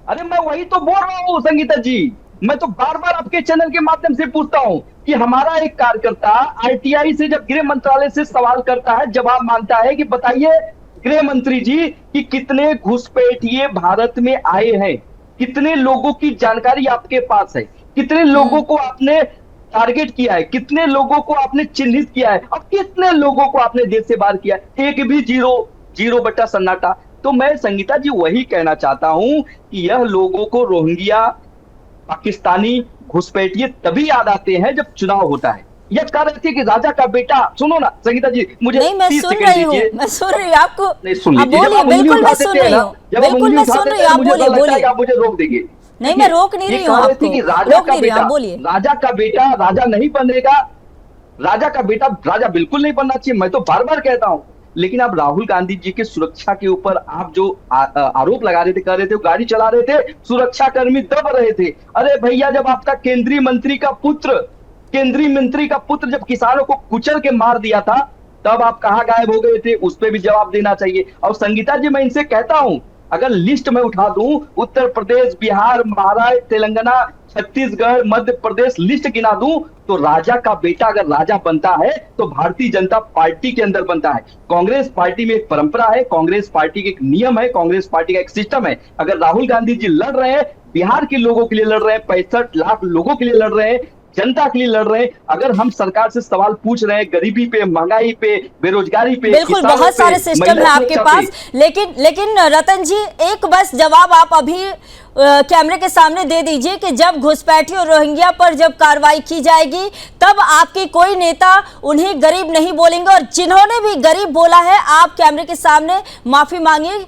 अरे मैं वही तो बोल रहा हूँ संगीता जी, मैं तो बार बार आपके चैनल के माध्यम से पूछता हूं कि हमारा एक कार्यकर्ता आरटीआई से जब गृह मंत्रालय से सवाल करता है, जवाब मांगता है कि बताइए गृह मंत्री जी कि कितने घुसपैठिए भारत में आए हैं, कितने लोगों की जानकारी आपके पास है, कितने लोगों को आपने टारगेट किया है, कितने लोगों को आपने चिन्हित किया है, और कितने लोगों को आपने देश से बाहर किया है? एक भी जीरो बट्टा सन्नाटा। तो मैं संगीता जी वही कहना चाहता हूं कि यह लोगों को रोहिंग्या पाकिस्तानी घुसपैठिए तभी याद आते हैं जब चुनाव होता है। यह कह रहे थे कि राजा का बेटा, सुनो ना संगीता जी, मुझे नहीं, मैं सुन रही हूँ आपको, आप बोलिए। बिल्कुल मैं सुन रही हूँ, बिल्कुल मैं सुन रही हूँ, आप बोलिए। आप मुझे रोक देंगे? नहीं, मैं रोक नहीं रही हूँ आपको, रोक नहीं रही हूँ, आप बोलिए। राजा का बेटा राजा नहीं बनेगा, राजा का बेटा राजा बिल्कुल नहीं बनना चाहिए, मैं तो बार बार कहता हूँ। लेकिन अब राहुल गांधी जी के सुरक्षा के ऊपर आप जो आरोप लगा रहे थे, कह रहे थे गाड़ी चला रहे थे, सुरक्षा कर्मी दब रहे थे। अरे भैया, जब आपका केंद्रीय मंत्री का पुत्र जब किसानों को कुचल के मार दिया था, तब आप कहां गायब हो गए थे? उस पर भी जवाब देना चाहिए। और संगीता जी, मैं इनसे कहता हूं, अगर लिस्ट में उठा दूं, उत्तर प्रदेश, बिहार, महाराष्ट्र, तेलंगाना, छत्तीसगढ़, मध्य प्रदेश, लिस्ट गिना दूं, तो राजा का बेटा अगर राजा बनता है तो भारतीय जनता पार्टी के अंदर बनता है। कांग्रेस पार्टी में एक परंपरा है, कांग्रेस पार्टी के एक नियम है, कांग्रेस पार्टी का एक सिस्टम है। अगर राहुल गांधी जी लड़ रहे हैं, बिहार के लोगों के लिए लड़ रहे हैं, 65 लाख लोगों के लिए लड़ रहे हैं, जनता के लिए लड़ रहे हैं, अगर हम सरकार से सवाल पूछ रहे हैं गरीबी पे, महंगाई पे, बेरोजगारी पे, बिल्कुल बहुत सारे सिस्टम है आपके पास, लेकिन रतन जी एक बस जवाब आप अभी कैमरे के सामने दे दीजिए कि जब घुसपैठी और रोहिंग्या पर जब कार्रवाई की जाएगी तब आपके कोई नेता उन्हें गरीब नहीं बोलेंगे, और जिन्होंने भी गरीब बोला है आप कैमरे के सामने माफी मांगिए।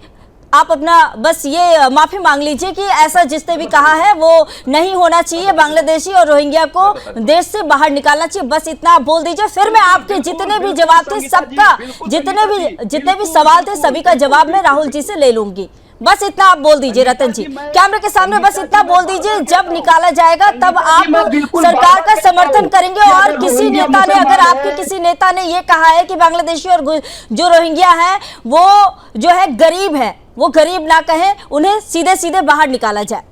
आप अपना बस ये माफी मांग लीजिए कि ऐसा जिसने भी कहा है वो नहीं होना चाहिए, बांग्लादेशी और रोहिंग्या को देश से बाहर निकालना चाहिए, बस इतना आप बोल दीजिए। फिर मैं आपके जितने भी जवाब थे सबका, जितने भी सवाल थे सभी का जवाब मैं राहुल जी से ले लूंगी। बस इतना आप बोल दीजिए रतन जी, कैमरे के सामने बस इतना बोल दीजिए, जब निकाला जाएगा तब आप सरकार का समर्थन करेंगे। और किसी नेता ने, अगर आपके किसी नेता ने ये कहा है कि बांग्लादेशी और जो रोहिंग्या हैं वो जो है गरीब है, वो गरीब ना कहें, उन्हें सीधे सीधे बाहर निकाला जाए,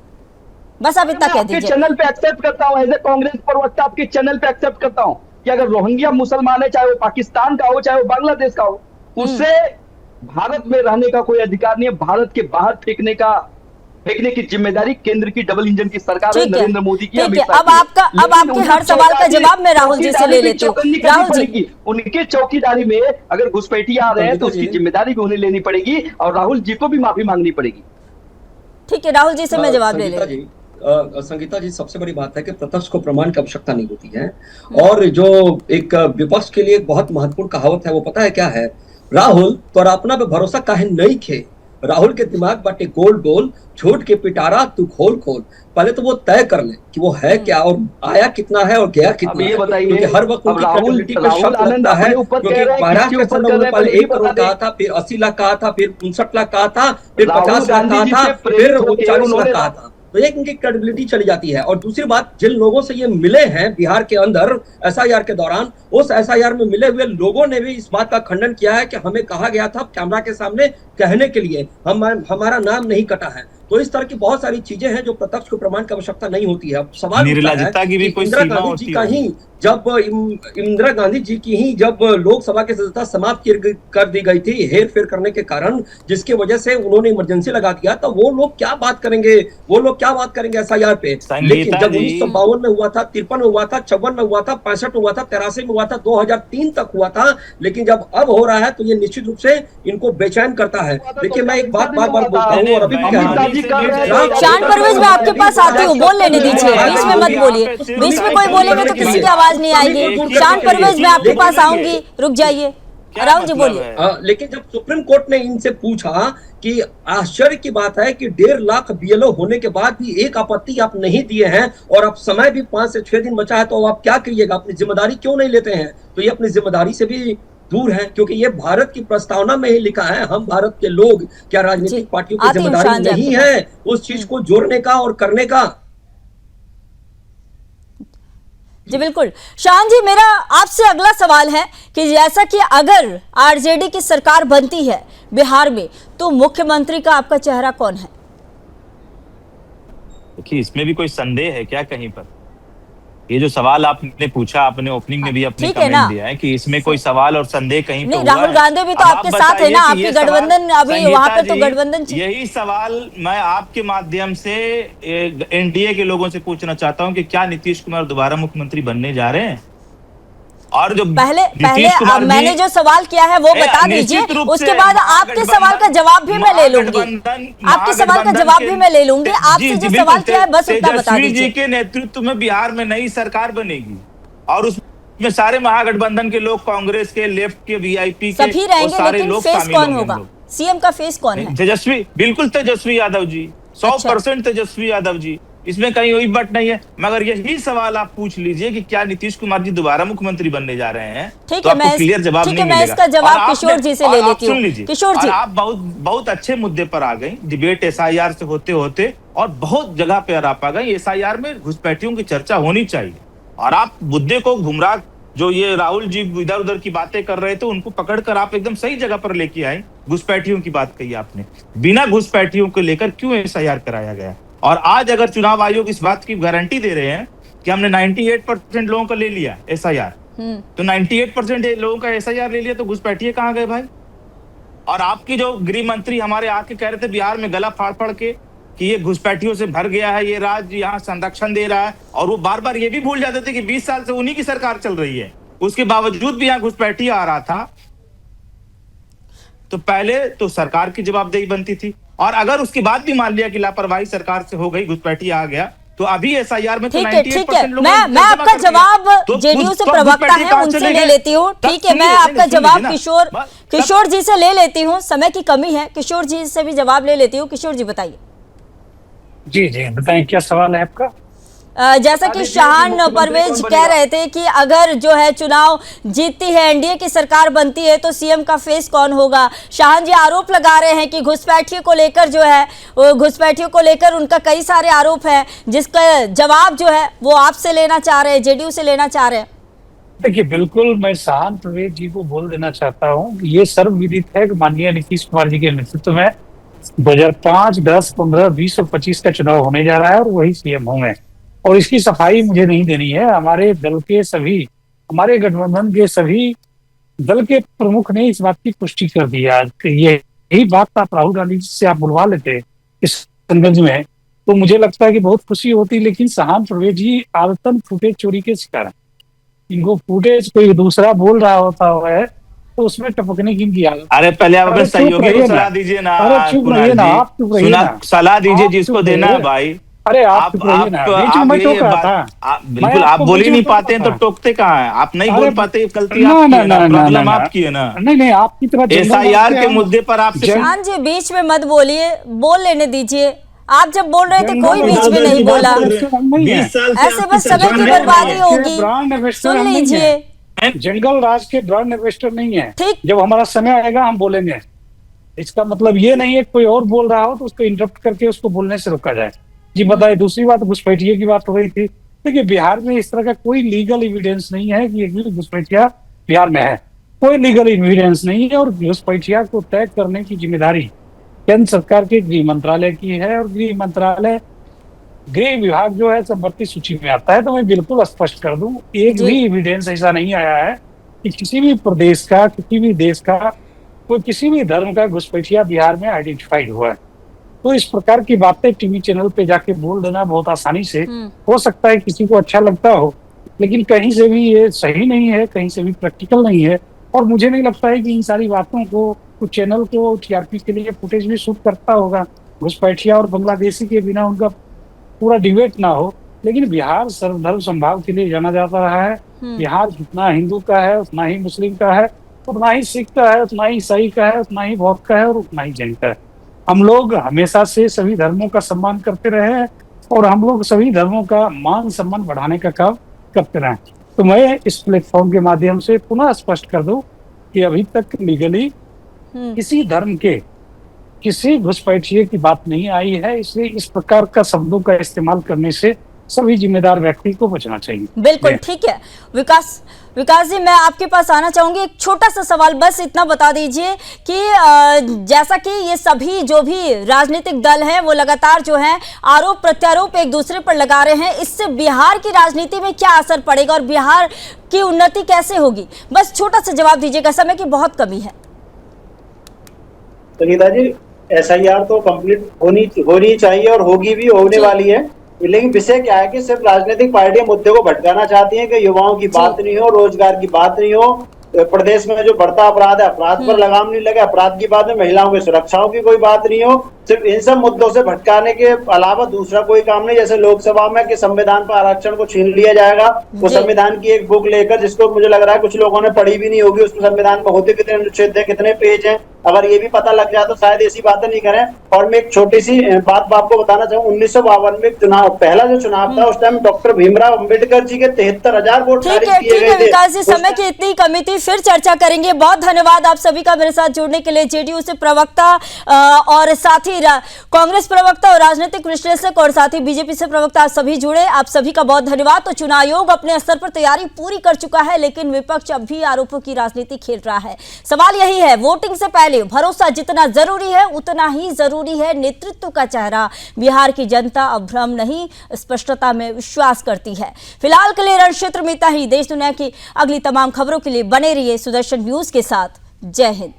बस आप इतना कह दीजिए। चैनल पे एक्सेप्ट करता हूँ, एज ए कांग्रेस प्रवक्ता आपके चैनल पे एक्सेप्ट करता हूँ कि अगर रोहिंग्या मुसलमान है, चाहे वो पाकिस्तान का हो चाहे वो बांग्लादेश का हो, उससे भारत में रहने का कोई अधिकार नहीं है। भारत के बाहर फेंकने की जिम्मेदारी केंद्र की डबल इंजन की सरकार है, नरेंद्र मोदी की। ठीक है, अब आपके हर सवाल का जवाब मैं राहुल जी से ले लेती हूँ। राहुल जी, उनके चौकीदारी में अगर घुसपैठिया आ रहे हैं तो उसकी जिम्मेदारी भी उन्हें लेनी पड़ेगी और राहुल जी को भी माफी मांगनी पड़ेगी। ठीक है, राहुल जी से मैं जवाब ले लेती हूँ। संगीता जी, सबसे बड़ी बात है कि प्रत्यक्ष को प्रमाण की आवश्यकता नहीं होती है। और जो एक विपक्ष के लिए एक बहुत महत्वपूर्ण कहावत है, वो पता है क्या है? राहुल तोरा अपना पे भरोसा काहे नहीं खे, राहुल के दिमाग बाटे गोल गोल, झूठ के पिटारा तू खोल खोल। पहले तो वो तय कर ले कि वो है क्या और आया कितना है और गया कितना। ये बताइए, क्योंकि हर वक्त उनकी क्रेडिबिलिटी पे शक लगता है, क्योंकि महाराष्ट्र के संदर्भ में पहले 1 करोड़ कहा था, फिर 80 लाख कहा था, फिर 59 लाख कहा था, फिर 50 लाख कहा था, फिर 40 लाख कहा था। तो एक उनकी क्रेडिबिलिटी चली जाती है। और दूसरी बात, जिन लोगों से ये मिले हैं बिहार के अंदर एसआईआर के दौरान, उस एसआईआर में मिले हुए लोगों ने भी इस बात का खंडन किया है कि हमें कहा गया था कैमरा के सामने कहने के लिए, हमारा नाम नहीं कटा है। तो इस तरह की बहुत सारी चीजें हैं जो प्रत्यक्ष को प्रमाण की आवश्यकता नहीं होती है। अब सवाल निर्लजता की भी कोई सीमा होती है। जब इंदिरा गांधी जी की ही जब लोकसभा की सदस्यता समाप्त कर दी गई थी हेर फेर करने के कारण, जिसकी वजह से उन्होंने इमरजेंसी लगा दिया, तो वो लोग क्या बात करेंगे, एसआईआर पे। लेकिन जब 1952 में हुआ था, 53 में हुआ था, 56 में हुआ था, 65 में हुआ था, 83 में हुआ था, 2003 तक हुआ था, लेकिन जब अब हो रहा है तो ये निश्चित रूप से इनको बेचैन करता है। देखिए, मैं एक बात बार बार बोलता हूँ और अभी शान परवेज, मैं आपके पास आती हूँ, बोल लेने दीजिए, बीच में मत बोलिए, बीच में कोई बोलेंगे तो किसी की आवाज नहीं आएगी। शान परवेज, मैं आपके पास आऊंगी, रुक जाइए। राहुल जी बोलिए। लेकिन जब सुप्रीम कोर्ट ने इनसे पूछा कि आश्चर्य की बात है कि 1.5 लाख बीएलओ होने के बाद भी एक आपत्ति आप नहीं दिए हैं और अब समय भी 5 से 6 दिन बचा है, तो आप क्या करिएगा, अपनी जिम्मेदारी क्यों नहीं लेते हैं? तो ये अपनी जिम्मेदारी से भी दूर है, क्योंकि ये भारत की प्रस्तावना में ही लिखा है, हम भारत के लोग। क्या राजनीतिक पार्टियों की जिम्मेदारी नहीं है उस चीज को जोड़ने का और करने का? जी बिल्कुल। शान जी, मेरा आपसे अगला सवाल है कि जैसा कि अगर आरजेडी की सरकार बनती है बिहार में, तो मुख्यमंत्री का आपका चेहरा कौन है? देखिए, इसमें भी कोई संदेह है क्या कहीं पर? ये जो सवाल आपने पूछा, आपने ओपनिंग में भी अपने कमेंट दिया है कि इसमें कोई सवाल और संदेह कहीं पे हुआ राहुल गांधी भी तो आपके साथ है ना, आपकी गठबंधन अभी वहां पे तो गठबंधन। यही सवाल मैं आपके माध्यम से एनडीए के लोगों से पूछना चाहता हूं कि क्या नीतीश कुमार दोबारा मुख्यमंत्री बनने जा रहे हैं? और जो पहले मैंने जो सवाल किया है वो बता दीजिए, उसके बाद आपके सवाल का जवाब भी मैं ले लूंगी। आपके सवाल का जवाब भी मैं ले लूंगी। आपसे जो सवाल किया है बस उतना बता दीजिए। जी के नेतृत्व में बिहार में नई सरकार बनेगी और उसमें सारे महागठबंधन के लोग, कांग्रेस के, लेफ्ट के, वीआईपी के सभी रहेंगे, लेकिन फेस कौन होगा? सीएम का फेस कौन है? तेजस्वी, बिल्कुल तेजस्वी यादव जी, 100% तेजस्वी यादव जी, इसमें कहीं कोई बट नहीं है। मगर यही सवाल आप पूछ लीजिए कि क्या नीतीश कुमार जी दोबारा मुख्यमंत्री बनने जा रहे हैं, तो आपको क्लियर जवाब नहीं मिलेगा। मैं इसका जवाब किशोर जी से ले लेती हूं। किशोर जी, आप बहुत अच्छे मुद्दे पर आ गई। डिबेट एसआईआर से होते होते और बहुत जगह पे आप आ गई। एसआईआर में घुसपैठियों की चर्चा होनी चाहिए और आप मुद्दे को गुमराह, जो ये राहुल जी इधर उधर की बातें कर रहे थे, उनको पकड़कर आप एकदम सही जगह पर लेके आए। घुसपैठियों की बात कही आपने, बिना घुसपैठियों को लेकर क्यों एसआईआर कराया गया? और आज अगर चुनाव आयोग इस बात की गारंटी दे रहे हैं कि हमने 98% लोगों का ले लिया एसआईआर, तो 98% लोगों का एसआईआर ले लिया, तो घुसपैठिए कहाँ गए भाई? और आपकी जो गृह मंत्री हमारे आके कह रहे थे बिहार में गला फाड़ फाड़ के कि ये घुसपैठियों से भर गया है, ये राज्य यहाँ संरक्षण दे रहा है, और वो बार बार ये भी भूल जाते थे कि 20 साल से उन्हीं की सरकार चल रही है, उसके बावजूद भी यहाँ घुसपैठी आ रहा था। तो पहले तो सरकार की जवाबदेही बनती थी, और अगर उसके बाद भी मान लिया कि लापरवाही सरकार से हो गई, घुसपैठी आ गया, तो अभी एसआईआर में तो 98% लोग। मैं आपका जवाब जेडीयू से प्रवक्ता है उनसे ले लेती हूँ। ठीक है, मैं आपका जवाब किशोर जी से ले लेती हूँ, समय की कमी है, किशोर जी से भी जवाब ले लेती हूँ। किशोर जी बताइए। जी बताएं, क्या सवाल है आपका? जैसा कि शाहान परवेज कह रहे थे कि अगर जो है चुनाव जीतती है, एनडीए की सरकार बनती है, तो सीएम का फेस कौन होगा। शाहान जी आरोप लगा रहे हैं कि घुसपैठियों को लेकर जो है, घुसपैठियों को लेकर उनका कई सारे आरोप है, जिसका जवाब जो है वो आपसे लेना चाह रहे हैं, जेडीयू से लेना चाह रहे हैं। देखिए, बिल्कुल मैं शाहान परवेज जी को बोल देना चाहता हूँ, ये सर्वविदित है कि माननीय नीतीश कुमार जी के नेतृत्व में 2005, 10, 15, 20 और 25 का चुनाव होने जा रहा है और वही सीएम होंगे। और इसकी सफाई मुझे नहीं देनी है। हमारे दल के सभी, हमारे गठबंधन के सभी दल के प्रमुख ने इस बात की पुष्टि कर दी आज। यही बात आप राहुल गांधी जी से आप बुलवा लेते इस संदर्भ में, तो मुझे लगता है कि बहुत खुशी होती। लेकिन शाहान परवेज जी आदतन फुटेज चोरी के शिकार है। इनको फुटेज कोई दूसरा बोल रहा होता है तो उसमें टपकने की इनकी आदत। अरे पहले आप अपने सहयोगी को सलाह दीजिए ना। अरे चुप रहिए ना, आप चुप रहिए ना, सलाह दीजिए जिसको देना है भाई। अरे आप चुप रहिए ना, बीच में मैं टोक रहा था। बिल्कुल, आप बोल ही नहीं पाते हैं तो टोकते कहाँ हैं? आप नहीं बोल पाते, गलती आपकी है ना, प्रॉब्लम आपकी है ना। नहीं, आपकी तरह एसआईआर के मुद्दे पर आप शाहान जी बीच में मत बोलिए, बोल लेने दीजिए। आप जब बोल रहे थे कोई बीच में नहीं बोला। ऐसे बस समय की बर्बादी होगी, सुन लीजिए। जंगल राज के ब्रांड इन्वेस्टर नहीं है। ठीक, जब हमारा समय आएगा हम बोलेंगे। इसका मतलब ये नहीं है कोई और बोल रहा हो तो उसको इंटरप्ट करके उसको बोलने से रोका जाए। जी बताइए। दूसरी बात, घुसपैठिए की बात हो रही थी। देखिए, बिहार में इस तरह का कोई लीगल एविडेंस नहीं है कि एक घुसपैठिया बिहार में है। कोई लीगल एविडेंस नहीं है। और घुसपैठिया को तय करने की जिम्मेदारी केंद्र सरकार के गृह मंत्रालय की है। और गृह मंत्रालय, गृह विभाग जो है संपत्ति सूची में आता है। तो मैं बिल्कुल स्पष्ट कर दूं, एक भी एविडेंस ऐसा नहीं आया है कि किसी भी प्रदेश का, किसी भी देश का, कोई किसी भी धर्म का घुसपैठिया बिहार में आइडेंटिफाइड हुआ है। तो इस प्रकार की बातें टीवी चैनल पे जाके बोल देना बहुत आसानी से हो सकता है किसी को अच्छा लगता हो, लेकिन कहीं से भी ये सही नहीं है, कहीं से भी प्रैक्टिकल नहीं है। और मुझे नहीं लगता है कि इन सारी बातों को कुछ चैनल को टीआरपी के लिए फुटेज भी शूट करता होगा। घुसपैठिया और बांग्लादेशी के बिना उनका पूरा डिबेट ना हो। लेकिन बिहार सर्वधर्म संभाव के लिए जाना जाता रहा है। बिहार जितना हिंदू का है उतना ही मुस्लिम का है, उतना ही सिख का है, उतना ही ईसाई का है, उतना ही बौद्ध का है और उतना ही जैन का है। हम लोग हमेशा से सभी धर्मों का सम्मान करते रहे हैं और हम लोग सभी धर्मों का मान सम्मान बढ़ाने का काम करते रहे। तो मैं इस प्लेटफॉर्म के माध्यम से पुनः स्पष्ट कर दूं कि अभी तक लीगली किसी धर्म के किसी घुसपैठिए की बात नहीं आई है। इसलिए इस प्रकार का शब्दों का इस्तेमाल करने से सभी जिम्मेदार व्यक्ति को बचना चाहिए। बिल्कुल ठीक है। विकास जी, मैं आपके पास आना चाहूंगी। एक छोटा सा सवाल, बस इतना बता दीजिए कि जैसा कि ये सभी जो भी राजनीतिक दल हैं वो लगातार जो है आरोप प्रत्यारोप एक दूसरे पर लगा रहे हैं, इससे बिहार की राजनीति में क्या असर पड़ेगा और बिहार की उन्नति कैसे होगी? बस छोटा सा जवाब दीजिएगा, समय की बहुत कमी है। संगीता जी, एसआईआर तो कंप्लीट होनी चाहिए और होगी भी, होने वाली है। लेकिन विषय क्या है कि सिर्फ राजनीतिक पार्टियां मुद्दे को भटकाना चाहती हैं कि युवाओं की बात नहीं हो, रोजगार की बात नहीं हो, प्रदेश में जो बढ़ता अपराध है अपराध पर लगाम नहीं लगे, अपराध की बात में महिलाओं की सुरक्षाओं की कोई बात नहीं हो। सिर्फ इन सब मुद्दों से भटकाने के अलावा दूसरा कोई काम नहीं। जैसे लोकसभा में कि संविधान पर आरक्षण को छीन लिया जाएगा, वो संविधान की एक बुक लेकर, जिसको मुझे लग रहा है कुछ लोगों ने पढ़ी भी नहीं होगी, उसमें संविधान में होते कितने अनुच्छेद है, कितने पेज हैं, अगर ये भी पता लग जाए तो शायद ऐसी बातें नहीं करें। और मैं एक छोटी सी बात आपको बताना चाहूँ, 1952 में चुनाव, पहला जो चुनाव था उस टाइम डॉक्टर भीमराव अम्बेडकर जी के 73,000 वोट खारिज किए गए थे। विकास जी, समय की इतनी कमी थी, फिर चर्चा करेंगे। बहुत धन्यवाद आप सभी का मेरे साथ जुड़ने के लिए। जेडीयू से प्रवक्ता और साथ ही कांग्रेस प्रवक्ता और राजनीतिक विश्लेषक और साथ ही बीजेपी से प्रवक्ता, आप सभी जुड़े, आप सभी का बहुत धन्यवाद। तो चुनाव आयोग अपने स्तर पर तैयारी पूरी कर चुका है, लेकिन विपक्ष अब भी आरोपों की राजनीति खेल रहा है। सवाल यही है, वोटिंग से पहले भरोसा जितना जरूरी है उतना ही जरूरी है नेतृत्व का चेहरा। बिहार की जनता अब भ्रम नहीं, स्पष्टता में विश्वास करती है। फिलहाल के लिए रण क्षेत्र में इतना ही। देश दुनिया की अगली तमाम खबरों के लिए बने रहिए सुदर्शन न्यूज के साथ। जय हिंद।